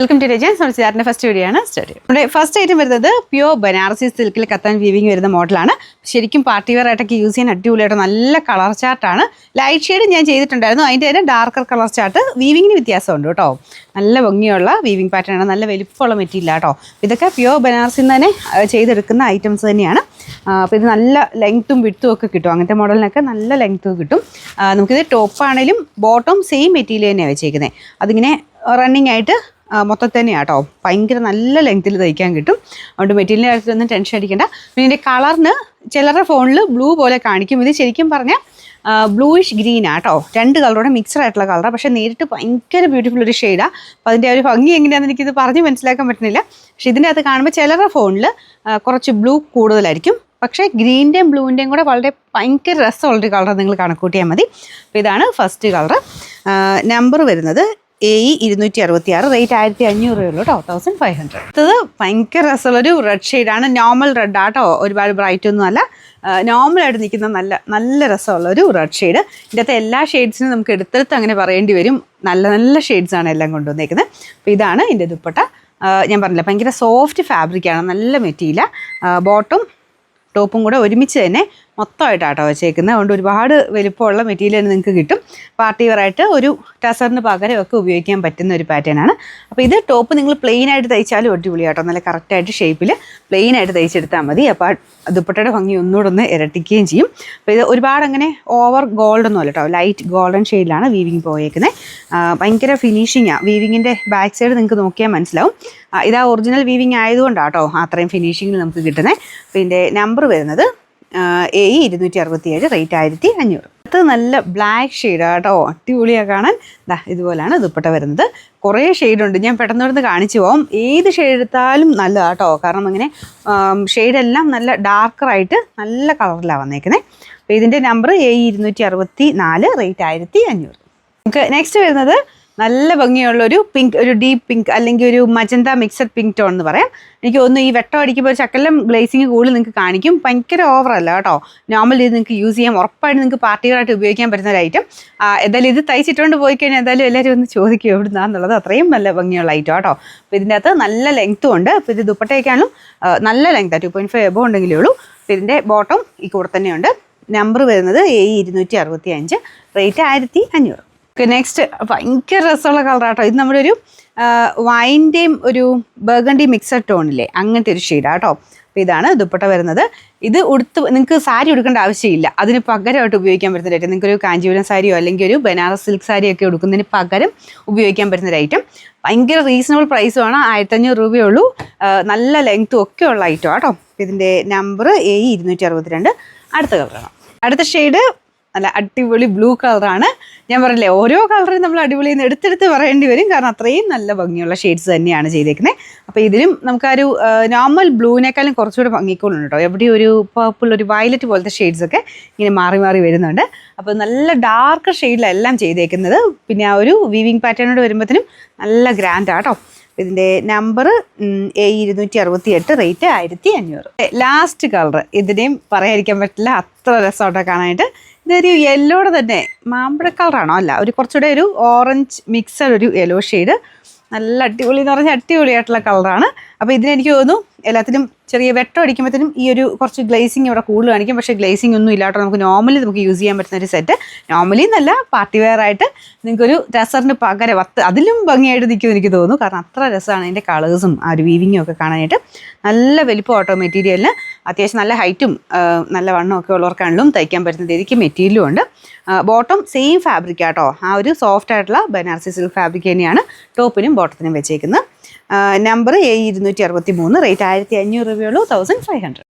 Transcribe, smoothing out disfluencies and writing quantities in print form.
Welcome to Rajan സംസാരിന്റെ first video ആണ് start ചെയ്യുന്നത്. നമ്മുടെ ഫസ്റ്റ് ഐറ്റം വരുന്നത് പ്യൂർ ബനാറസി സിൽക്കിൽ കത്താൻ വീവിങ് വരുന്ന മോഡലാണ്. ശരിക്കും പാർട്ടി വെയർ ആയിട്ടൊക്കെ യൂസ് ചെയ്യാൻ അടിപൊളിയായിട്ട് നല്ല കളർ ചാർട്ടാണ്. ലൈറ്റ് ഷെയ്ഡ് ഞാൻ ചെയ്തിട്ടുണ്ടായിരുന്നു, അതിൻ്റെ തന്നെ ഡാർക്കർ കളർ ചാർട്ട്. വീവിങ്ങിന് വ്യത്യാസമുണ്ട് കേട്ടോ. നല്ല ഭംഗിയുള്ള വീവിങ് പാറ്റേൺ ആണ്, നല്ല വലിപ്പമുള്ള മെറ്റീരിയൽ കേട്ടോ. ഇതൊക്കെ പ്യൂർ ബനാറസിൽ നിന്ന് തന്നെ ചെയ്തെടുക്കുന്ന ഐറ്റംസ് തന്നെയാണ്. അപ്പോൾ ഇത് നല്ല ലെങ്ത്തും വിഡ്ത്തും ഒക്കെ കിട്ടും. അങ്ങനത്തെ മോഡലിനൊക്കെ നല്ല ലെങ്ത്ത് കിട്ടും. നമുക്കിത് ടോപ്പാണേലും ബോട്ടം സെയിം മെറ്റീരിയൽ തന്നെയാണ് വെച്ചേക്കുന്നത്. അതിങ്ങനെ റണ്ണിങ് ആയിട്ട് മൊത്തത്തിൽ തന്നെയാണ് കേട്ടോ. ഭയങ്കര നല്ല ലെങ്ത്തിൽ തയ്ക്കാൻ കിട്ടും. അതുകൊണ്ട് മെറ്റീരിയലിൻ്റെ കാര്യത്തിലൊന്നും ടെൻഷൻ അടിക്കേണ്ട. പിന്നെ ഇതിൻ്റെ കളറിന് ചിലരുടെ ഫോണിൽ ബ്ലൂ പോലെ കാണിക്കും. ഇത് ശരിക്കും പറഞ്ഞാൽ ബ്ലൂയിഷ് ഗ്രീനാണ് കേട്ടോ. രണ്ട് കളറോടെ മിക്സഡ് ആയിട്ടുള്ള കളറാണ്. പക്ഷേ നേരിട്ട് ഭയങ്കര ബ്യൂട്ടിഫുൾ ഒരു ഷെയ്ഡാണ്. അപ്പോൾ അതിൻ്റെ ഒരു ഭംഗി എങ്ങനെയാണെന്ന് എനിക്കിത് പറഞ്ഞ് മനസ്സിലാക്കാൻ പറ്റുന്നില്ല. പക്ഷേ ഇതിൻ്റെ അകത്ത് കാണുമ്പോൾ ചിലരുടെ ഫോണിൽ കുറച്ച് ബ്ലൂ കൂടുതലായിരിക്കും. പക്ഷേ ഗ്രീൻ്റെയും ബ്ലൂവിൻ്റെയും കൂടെ വളരെ ഭയങ്കര രസമുള്ളൊരു കളർ നിങ്ങൾ കണക്കൂട്ടിയാൽ മതി. അപ്പോൾ ഇതാണ് ഫസ്റ്റ് കളർ. നമ്പർ വരുന്നത് AE 266, റേറ്റ് 1500 ഉള്ളൂ കേട്ടോ, 1500. അടുത്തത് ഭയങ്കര രസമുള്ളൊരു റെഡ് ഷെയ്ഡാണ്. നോർമൽ റെഡ് ആട്ടോ, ഒരുപാട് ബ്രൈറ്റ് ഒന്നും അല്ല, നോർമലായിട്ട് നിൽക്കുന്ന നല്ല നല്ല രസമുള്ളൊരു റെഡ് ഷെയ്ഡ്. ഇതിൻ്റെ അകത്ത് എല്ലാ ഷെയ്ഡ്സിനും നമുക്ക് എടുത്തെടുത്ത് അങ്ങനെ പറയേണ്ടി വരും. നല്ല നല്ല ഷെയ്ഡ്സാണ് എല്ലാം കൊണ്ടുവന്നേക്കുന്നത്. അപ്പോൾ ഇതാണ് ഇതിൻ്റെ ദുപ്പട്ട. ഞാൻ പറഞ്ഞില്ല, ഭയങ്കര സോഫ്റ്റ് ഫാബ്രിക്കാണ്, നല്ല മെറ്റീരിയൽ. ബോട്ടും ടോപ്പും കൂടെ ഒരുമിച്ച് തന്നെ മൊത്തമായിട്ടാട്ടോ വെച്ചേക്കുന്നത്. അതുകൊണ്ട് ഒരുപാട് വലിപ്പമുള്ള മെറ്റീരിയൽ നിങ്ങൾക്ക് കിട്ടും. പാർട്ടി വെയറായിട്ട് ഒരു ടസറിന് പകരമൊക്കെ ഉപയോഗിക്കാൻ പറ്റുന്ന ഒരു പാറ്റേണാണ്. അപ്പോൾ ഇത് ടോപ്പ് നിങ്ങൾ പ്ലെയിനായിട്ട് തയ്ച്ചാലും അടിപൊളിയാട്ടോ. നല്ല കറക്റ്റായിട്ട് ഷേപ്പിൽ പ്ലെയിനായിട്ട് തയ്ച്ചെടുത്താൽ മതി. അപ്പോൾ ദുപ്പട്ടയുടെ ഭംഗി ഒന്നുകൂടെ ഒന്ന് ഇരട്ടിക്കുകയും ചെയ്യും. അപ്പോൾ ഇത് ഒരുപാട് അങ്ങനെ ഓവർ ഗോൾഡൊന്നും അല്ല കേട്ടോ, ലൈറ്റ് ഗോൾഡൻ ഷെയ്ഡിലാണ് വീവിങ് പോയേക്കുന്നത്. ഭയങ്കര ഫിനിഷിങ്ങാണ്. വീവിങ്ങിൻ്റെ ബാക്ക് സൈഡ് നിങ്ങൾക്ക് നോക്കിയാൽ മനസ്സിലാവും. ഇതാ ഒറിജിനൽ വീവിങ് ആയതുകൊണ്ടാണ് കേട്ടോ അത്രയും ഫിനിഷിങ്ങിൽ നമുക്ക് കിട്ടുന്നത്. അപ്പോൾ ഇതിൻ്റെ നമ്പർ വരുന്നത് AE 267, റേറ്റ് 1500. അത് നല്ല ബ്ലാക്ക് ഷെയ്ഡാണ് കേട്ടോ, അടിപൊളിയാണ് കാണാൻ. ഇതുപോലെയാണ് ദുപ്പട്ട വരുന്നത്. കുറേ ഷെയ്ഡുണ്ട്, ഞാൻ പെട്ടെന്ന് കാണിച്ചു പോകാം. ഏത് ഷെയ്ഡ് എടുത്താലും നല്ലതാണ് കേട്ടോ. കാരണം അങ്ങനെ ഷെയ്ഡെല്ലാം നല്ല ഡാർക്കറായിട്ട് നല്ല കളറിലാണ് വന്നേക്കുന്നത്. അപ്പോൾ ഇതിൻ്റെ നമ്പർ AE 264, റേറ്റ് 1500. നമുക്ക് നെക്സ്റ്റ് വരുന്നത് നല്ല ഭംഗിയുള്ളൊരു പിങ്ക്, ഒരു ഡീപ്പ് പിങ്ക് അല്ലെങ്കിൽ ഒരു മജന്ത മിക്സഡ് പിങ്ക് ടോൺ എന്ന് പറയാം. എനിക്ക് തോന്നുന്നു ഈ വെട്ടം അടിക്കുമ്പോൾ ഒരു ശകലം ഗ്ലേസിങ് കൂടുതൽ നിങ്ങൾക്ക് കാണിക്കും. ഭയങ്കര ഓവറല്ല കേട്ടോ, നോർമൽ ഇത് നിങ്ങൾക്ക് യൂസ് ചെയ്യാം. ഉറപ്പായിട്ട് നിങ്ങൾക്ക് പാർട്ടികളായിട്ട് ഉപയോഗിക്കാൻ പറ്റുന്ന ഒരു ഐറ്റം. എന്തായാലും ഇത് തയ്ച്ചിട്ടുകൊണ്ട് പോയി കഴിഞ്ഞാൽ എന്തായാലും എല്ലാവരും ഒന്ന് ചോദിക്കും എവിടുന്നാന്നുള്ളത്. അത്രയും നല്ല ഭംഗിയുള്ള ഐറ്റം കേട്ടോ. അപ്പോൾ ഇതിൻ്റെ അകത്ത് നല്ല ലെങ്ത്തും ഉണ്ട്. അപ്പോൾ ഇത് ദുപ്പട്ടയ്ക്കാണെങ്കിലും നല്ല ലെങ്ത്താണ്, 2.5 എബോ ഉണ്ടെങ്കിലേ ഉള്ളൂ. അപ്പോൾ ഇതിൻ്റെ ബോട്ടം ഈ കൂടെ തന്നെയുണ്ട്. നമ്പർ വരുന്നത് AE 265, റേറ്റ് 1500. നെക്സ്റ്റ് ഭയങ്കര രസമുള്ള കളറാട്ടോ. ഇത് നമ്മുടെ ഒരു വൈൻ്റെയും ഒരു ബർഗണ്ടി മിക്സഡ് ടോണില്ലേ, അങ്ങനത്തെ ഒരു ഷെയ്ഡാണ് കേട്ടോ. അപ്പോൾ ഇതാണ് ദുപ്പട്ട വരുന്നത്. ഇത് നിങ്ങൾക്ക് സാരി ഉടുക്കേണ്ട ആവശ്യമില്ല, അതിന് പകരമായിട്ട് ഉപയോഗിക്കാൻ പറ്റുന്ന ഐറ്റം. നിങ്ങൾക്കൊരു കാഞ്ചീപുരം സാരിയോ അല്ലെങ്കിൽ ഒരു ബനാറസ് സിൽക്ക് സാരിയൊക്കെ ഉടുക്കുന്നതിന് പകരം ഉപയോഗിക്കാൻ പറ്റുന്ന ഒരു ഐറ്റം. ഭയങ്കര റീസണബിൾ പ്രൈസുമാണ്, 1500 രൂപയേ ഉള്ളൂ. നല്ല ലെങ്ത്തും ഒക്കെ ഉള്ള ഐറ്റം കേട്ടോ. ഇതിൻ്റെ നമ്പർ AE 262. അടുത്ത കളറാണ്. അടുത്ത ഷെയ്ഡ് നല്ല അടിപൊളി ബ്ലൂ കളറാണ്. ഞാൻ പറഞ്ഞില്ലേ, ഓരോ കളറും നമ്മൾ അടിപൊളിയിൽ നിന്ന് എടുത്തെടുത്ത് പറയേണ്ടി വരും. കാരണം അത്രയും നല്ല ഭംഗിയുള്ള ഷെയ്ഡ്സ് തന്നെയാണ് ചെയ്തേക്കുന്നത്. അപ്പോൾ ഇതിലും നമുക്കൊരു നോർമൽ ബ്ലൂവിനേക്കാളും കുറച്ചുകൂടെ ഭംഗിക്കുള്ളുണ്ട് കേട്ടോ. എവിടെയും ഒരു പർപ്പിൾ, ഒരു വയലറ്റ് പോലത്തെ ഷെയ്ഡ്സൊക്കെ ഇങ്ങനെ മാറി മാറി വരുന്നുണ്ട്. അപ്പോൾ നല്ല ഡാർക്ക് ഷെയ്ഡിലെല്ലാം ചെയ്തേക്കുന്നത്. പിന്നെ ആ ഒരു വീവിങ് പാറ്റേണോട് വരുമ്പോഴത്തേനും നല്ല ഗ്രാൻഡാണ് കേട്ടോ. ഇതിൻ്റെ number AE 268, rate 1500. Last colour ഇതിനെയും പറയാതിരിക്കാൻ പറ്റില്ല, അത്ര രസമായിട്ടോ കാണാനായിട്ട്. ഇതൊരു യെല്ലോടെ തന്നെ മാമ്പഴ കളറാണോ, അല്ല, ഒരു കുറച്ചുകൂടെ ഒരു ഓറഞ്ച് മിക്സഡ് ഒരു യെല്ലോ ഷെയ്ഡ്. നല്ല അടിപൊളി എന്ന് പറഞ്ഞാൽ അടിപൊളിയായിട്ടുള്ള കളറാണ്. അപ്പോൾ ഇതിനെനിക്ക് തോന്നുന്നു എല്ലാത്തിനും ചെറിയ വെട്ടം അടിക്കുമ്പോഴത്തേനും ഈ ഒരു കുറച്ച് ഗ്ലേസിങ് ഇവിടെ കൂടുതൽ കാണിക്കും. പക്ഷേ ഗ്ലേസിങ് ഒന്നും ഇല്ലാട്ടോ, നമുക്ക് നോർമലി നമുക്ക് യൂസ് ചെയ്യാൻ പറ്റുന്ന ഒരു സെറ്റ്. നോർമലി എന്നല്ല, പാർട്ടി വെയർ ആയിട്ട് നിങ്ങൾക്കൊരു ടസറിന് പകരം അതിലും ഭംഗിയായിട്ട് നിൽക്കുമെന്ന് എനിക്ക് തോന്നുന്നു. കാരണം അത്ര രസമാണ് ഇതിൻ്റെ കളേഴ്സും ആ ഒരു വീവിങ്ങും ഒക്കെ കാണാനായിട്ട്. നല്ല വലിപ്പം ഓട്ടോ മെറ്റീരിയലിന്. അത്യാവശ്യം നല്ല ഹൈറ്റും നല്ല വണ്ണവും ഒക്കെ ഉള്ളവർക്കാണെങ്കിലും തയ്ക്കാൻ പറ്റുന്ന രീതിക്ക് മെറ്റീരിയലും ഉണ്ട്. ബോട്ടം സെയിം ഫാബ്രിക് ആട്ടോ, ആ ഒരു സോഫ്റ്റ് ആയിട്ടുള്ള ബനാറസി സിൽക്ക് ഫാബ്രിക് തന്നെയാണ് ടോപ്പിനും ബോട്ടത്തിനും വെച്ചേക്കുന്നത്. നമ്പർ AE 263, റേറ്റ് 1500 രൂപയുള്ളൂ, 1500.